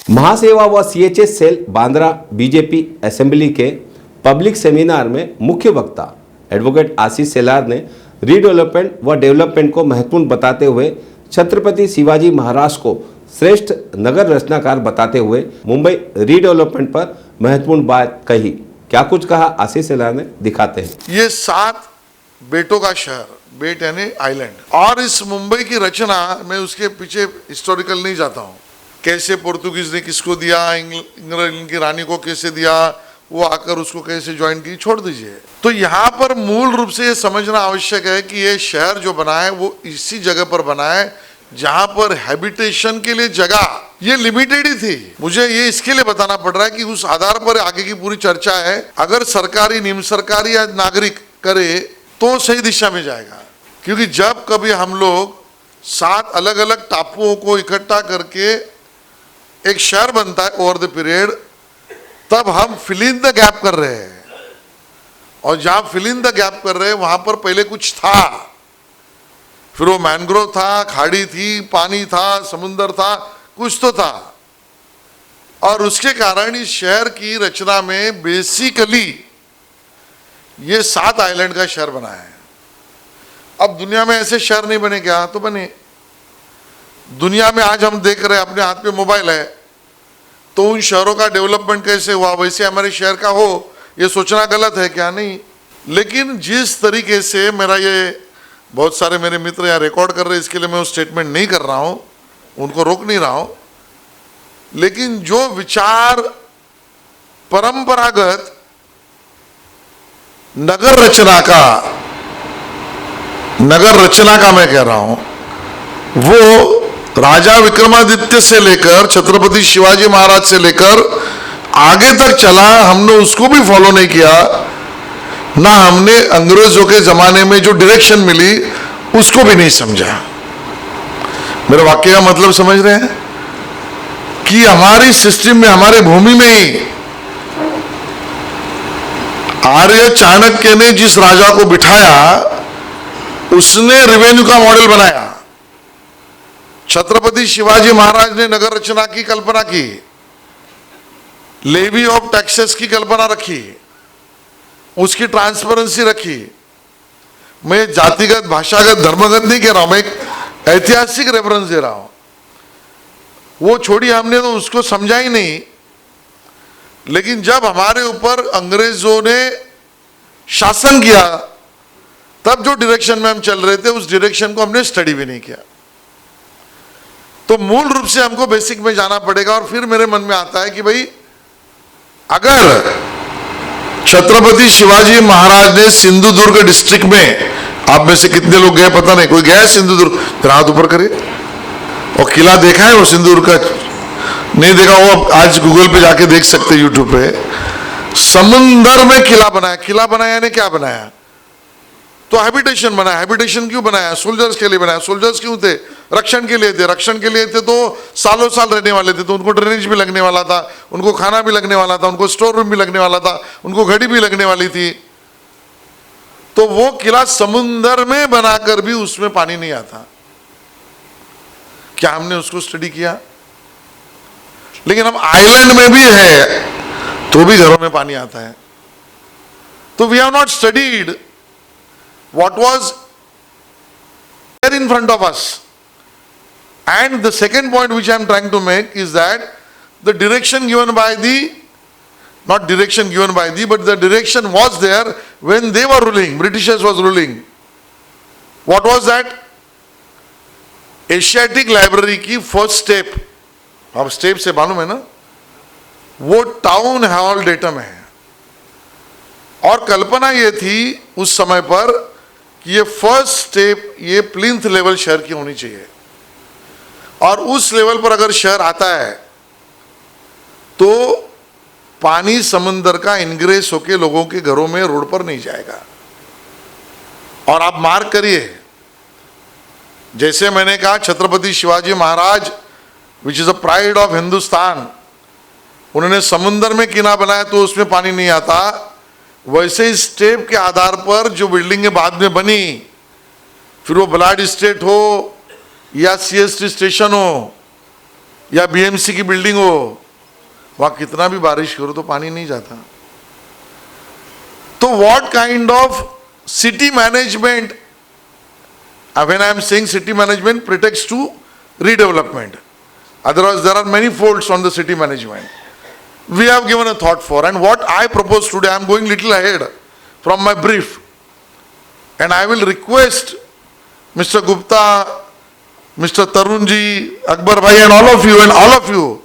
महासेवा व CHS cell Bandra BJP assembly के public seminar में मुख्य वक्ता एडवोकेट आशीष सेलार ने रीडेवलपमेंट व डेवलपमेंट को महत्वपूर्ण बताते हुए छत्रपति शिवाजी महाराज को श्रेष्ठ नगर रचनाकार बताते हुए मुंबई रीडेवलपमेंट पर महत्वपूर्ण बात कही। क्या कुछ कहा आशीष सेलार ने, दिखाते हैं। ये 7 बेटों का शहर, बेट यानी आइलैंड, और इस मुंबई की रचना में उसके पीछे हिस्टोरिकल नहीं जाता हूँ, कैसे पोर्तुगीज ने किसको दिया, इंग्लैंड की रानी को कैसे दिया, वो आकर उसको कैसे ज्वाइन की, छोड़ दीजिए। तो यहाँ पर मूल रूप से ये समझना आवश्यक है कि ये शहर जो बना है वो इसी जगह पर बना है जहां पर हैबिटेशन के लिए जगह ये लिमिटेड ही थी। मुझे ये इसके लिए बताना पड़ रहा है कि उस आधार पर आगे की पूरी चर्चा है। अगर सरकारी, निम्न सरकारी या नागरिक करे तो सही दिशा में जाएगा, क्योंकि जब कभी हम लोग 7 अलग अलग टापुओं को इकट्ठा करके एक शहर बनता है ओवर द पीरियड, तब हम फिल इन द गैप कर रहे हैं। और जहां फिल इन द गैप कर रहे हैं वहां पर पहले कुछ था, फिर वो मैंग्रोव था, खाड़ी थी, पानी था, समुंदर था, कुछ तो था। और उसके कारण इस शहर की रचना में बेसिकली ये 7 आइलैंड का शहर बना है। अब दुनिया में ऐसे शहर नहीं बने क्या? तो बने। दुनिया में आज हम देख रहे हैं, अपने हाथ पे मोबाइल है, तो उन शहरों का डेवलपमेंट कैसे हुआ वैसे हमारे शहर का हो, ये सोचना गलत है क्या? नहीं। लेकिन जिस तरीके से मेरा ये बहुत सारे मेरे मित्र यहाँ रिकॉर्ड कर रहे हैं, इसके लिए मैं वो स्टेटमेंट नहीं कर रहा हूँ, उनको रोक नहीं रहा हूँ, लेकिन जो विचार परंपरागत नगर रचना का मैं कह रहा हूं, वो राजा विक्रमादित्य से लेकर छत्रपति शिवाजी महाराज से लेकर आगे तक चला। हमने उसको भी फॉलो नहीं किया, ना हमने अंग्रेजों के जमाने में जो डायरेक्शन मिली उसको भी नहीं समझा। मेरे वाक्य का मतलब समझ रहे हैं कि हमारी सिस्टम में, हमारे भूमि में ही आर्य चाणक्य ने जिस राजा को बिठाया उसने रेवेन्यू का मॉडल बनाया। छत्रपति शिवाजी महाराज ने नगर रचना की कल्पना की, लेवी ऑफ टैक्सेस की कल्पना रखी, उसकी ट्रांसपेरेंसी रखी। मैं जातिगत, भाषागत, धर्मगत नहीं कह रहा हूं, मैं एक ऐतिहासिक रेफरेंस दे रहा हूं। वो छोड़ी हमने, तो उसको समझा ही नहीं। लेकिन जब हमारे ऊपर अंग्रेजों ने शासन किया, तब जो डायरेक्शन में हम चल रहे थे उस डायरेक्शन को हमने स्टडी भी नहीं किया। तो मूल रूप से हमको बेसिक में जाना पड़ेगा। और फिर मेरे मन में आता है कि भाई, अगर छत्रपति शिवाजी महाराज ने सिंधुदुर्ग डिस्ट्रिक्ट में, आप में से कितने लोग गए पता नहीं, कोई गया है सिंधुदुर्ग? फिर हाथ ऊपर करिए। और किला देखा है वो सिंधुदुर्ग का? नहीं देखा वो आज गूगल पे जाके देख सकते, यूट्यूब पे। समुंदर में किला बनाया। किला बनाया यानी क्या बनाया? तो हैबिटेशन बनाया। हैबिटेशन क्यों बनाया? सोल्जर्स के लिए बनाया। सोल्जर्स क्यों थे? रक्षण के लिए थे। रक्षण के लिए थे तो सालों साल रहने वाले थे, तो उनको ड्रेनेज भी लगने वाला था, उनको खाना भी लगने वाला था, उनको स्टोर रूम भी लगने वाला था, उनको घड़ी भी लगने वाली थी। तो वो किला समुंदर में बनाकर भी उसमें पानी नहीं आता। क्या हमने उसको स्टडी किया? लेकिन हम आइलैंड में भी है तो भी घरों में पानी आता है। तो we have not studied what was there in front of us. And the second point which I am trying to make is that the direction given by the, not direction given by the, but the direction was there when they were ruling, Britishers was ruling. What was that? Asiatic library की first step, अब step से मालूम है ना, वो town hall datum है। और कल्पना ये थी उस समय पर कि ये फर्स्ट स्टेप ये प्लिंथ लेवल शहर की होनी चाहिए, और उस लेवल पर अगर शहर आता है तो पानी समुंदर का इनग्रेस होके लोगों के घरों में, रोड पर नहीं जाएगा। और आप मार्क करिए, जैसे मैंने कहा Chhatrapati Shivaji Maharaj which is a pride of Hindustan, उन्होंने समुंदर में किला बनाया तो उसमें पानी नहीं आता। वैसे इस स्टेप के आधार पर जो बिल्डिंगें बाद में बनी, फिर वो ब्लाड स्टेट हो या सीएसटी स्टेशन हो, या बीएमसी की बिल्डिंग हो, वहां कितना भी बारिश करो तो पानी नहीं जाता। तो what kind of city management, when I am saying city management protects to redevelopment, otherwise there are many faults on the city management. We have given a thought for, and what I propose today, I am going little ahead from my brief, and I will request Mr. Gupta, Mr. Tarunji, Akbar Bhai, and all of you,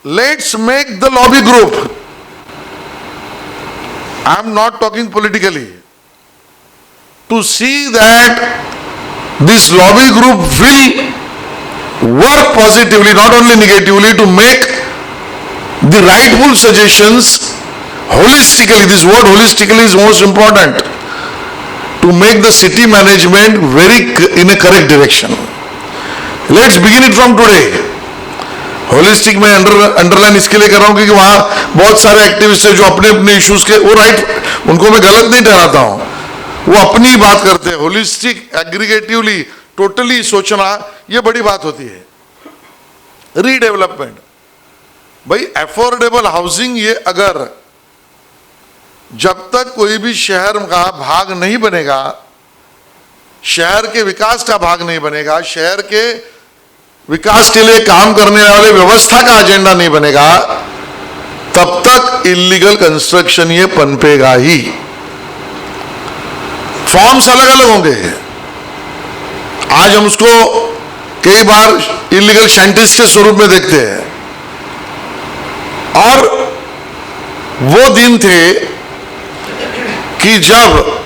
let's make the lobby group. I am not talking politically, to see that this lobby group will work positively, not only negatively, to make the rightful suggestions holistically. This word holistically is most important, to make the city management in a correct direction. Let's begin it from today. Holistic में underline इसके लिए कर रहा हूं क्योंकि वहां बहुत सारे एक्टिविस्ट हैं जो अपने अपने इश्यूज के, वो राइट, उनको मैं गलत नहीं ठहराता हूं, वो अपनी बात करते हैं। होलिस्टिक, एग्रीगेटिवली, टोटली सोचना, ये बड़ी बात होती है। रीडेवलपमेंट, भाई अफोर्डेबल हाउसिंग, ये अगर जब तक कोई भी शहर का भाग नहीं बनेगा, शहर के विकास का भाग नहीं बनेगा, शहर के विकास के लिए काम करने वाले व्यवस्था का एजेंडा नहीं बनेगा, तब तक इलीगल कंस्ट्रक्शन ये पनपेगा ही। फॉर्म्स अलग अलग होंगे। आज हम उसको कई बार इलीगल सेंटेंस के स्वरूप में देखते हैं, और वो दिन थे कि जब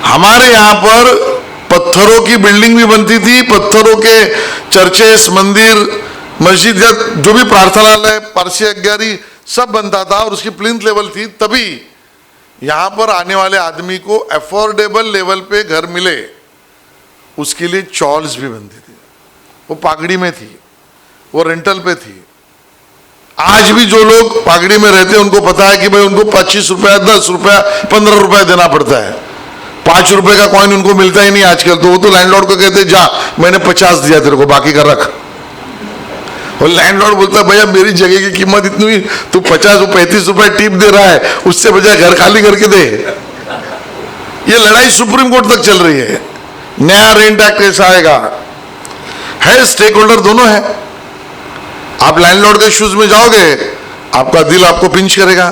हमारे यहां पर पत्थरों की बिल्डिंग भी बनती थी, पत्थरों के चर्चेस, मंदिर, मस्जिद, या जो भी प्रार्थनालय, पारसी अग्यारी सब बनता था, और उसकी प्लिंथ लेवल थी। तभी यहां पर आने वाले आदमी को अफोर्डेबल लेवल पे घर मिले, उसके लिए चॉल्स भी बनती थी। वो पागड़ी में थी, वो रेंटल पे थी। आज भी जो लोग पागड़ी में रहते हैं उनको पता है कि भाई उनको 25 रुपया, 10 रुपया, 15 रुपया देना पड़ता है। 5 रुपए का कॉइन उनको मिलता ही नहीं आजकल। तो वो तो लैंडलॉर्ड को कहते जा, मैंने 50 दिया तेरे को, बाकी का रख। और लैंडलॉर्ड बोलता है भैया मेरी जगह की कीमत इतनी हुई, तू 50 35 रुपए टिप दे रहा है, उससे बजाय घर खाली करके दे। ये लड़ाई सुप्रीम कोर्ट तक चल रही है। नया रेंट एक्ट कैसा आएगा है, स्टेक होल्डर दोनों है। आप लैंडलॉर्ड के शूज में जाओगे, आपका दिल आपको पिंच करेगा।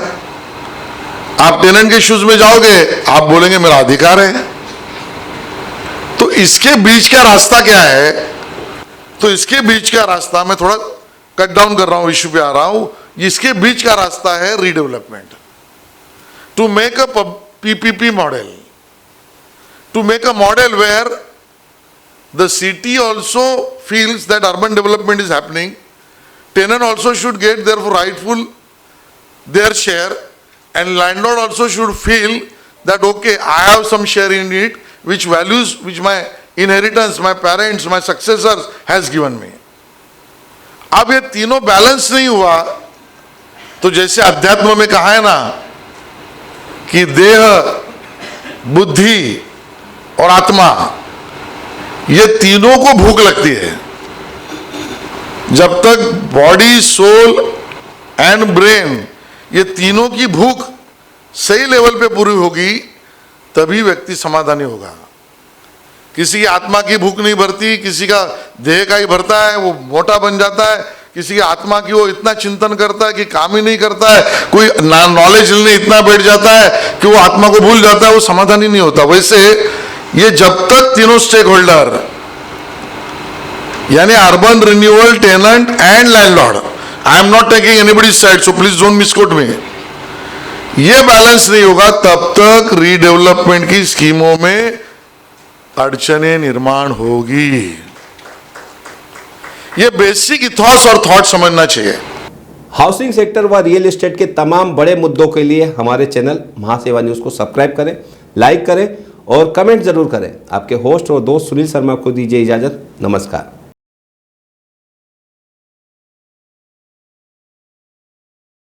आप टेनेंट के शूज में जाओगे, आप बोलेंगे मेरा अधिकार है। तो इसके बीच का रास्ता क्या है? तो इसके बीच का रास्ता, मैं थोड़ा कट डाउन कर रहा हूं, इश्यू पे आ रहा हूं। इसके बीच का रास्ता है redevelopment, to make a PPP model, to make a model where the city also feels that urban development is happening, tenant also should get their rightful their share, and landlord also should feel that okay, I have some share in it, which values, which my inheritance, my parents, my successors has given me. अब ये तीनों balance नहीं हुआ तो जैसे अध्यात्म में कहा है ना कि देह, बुद्धि और आत्मा, ये तीनों को भूख लगती है। जब तक बॉडी, सोल एंड ब्रेन, ये तीनों की भूख सही लेवल पे पूरी होगी, तभी व्यक्ति समाधानी होगा। किसी की आत्मा की भूख नहीं भरती, किसी का देह का ही भरता है, वो मोटा बन जाता है। किसी की आत्मा की वो इतना चिंतन करता है कि काम ही नहीं करता है। कोई नॉलेज लेने इतना बैठ जाता है कि वो आत्मा को भूल जाता है, वो समाधानी नहीं होता। वैसे ये जब तक तीनों स्टेक होल्डर, यानी urban renewal, tenant and landlord, I am not taking anybody's side, so please don't misquote me, ये बैलेंस नहीं होगा तब तक रीडेवलपमेंट की स्कीमों में अड़चने निर्माण होगी। ये बेसिक इथॉस और थॉट समझना चाहिए। हाउसिंग सेक्टर व रियल एस्टेट के तमाम बड़े मुद्दों के लिए हमारे चैनल महासेवा न्यूज़ को सब्सक्राइब करें, लाइक करें और कमेंट जरूर करें। आपके होस्ट और दोस्त सुनील शर्मा को दीजिए इजाज़त। नमस्कार।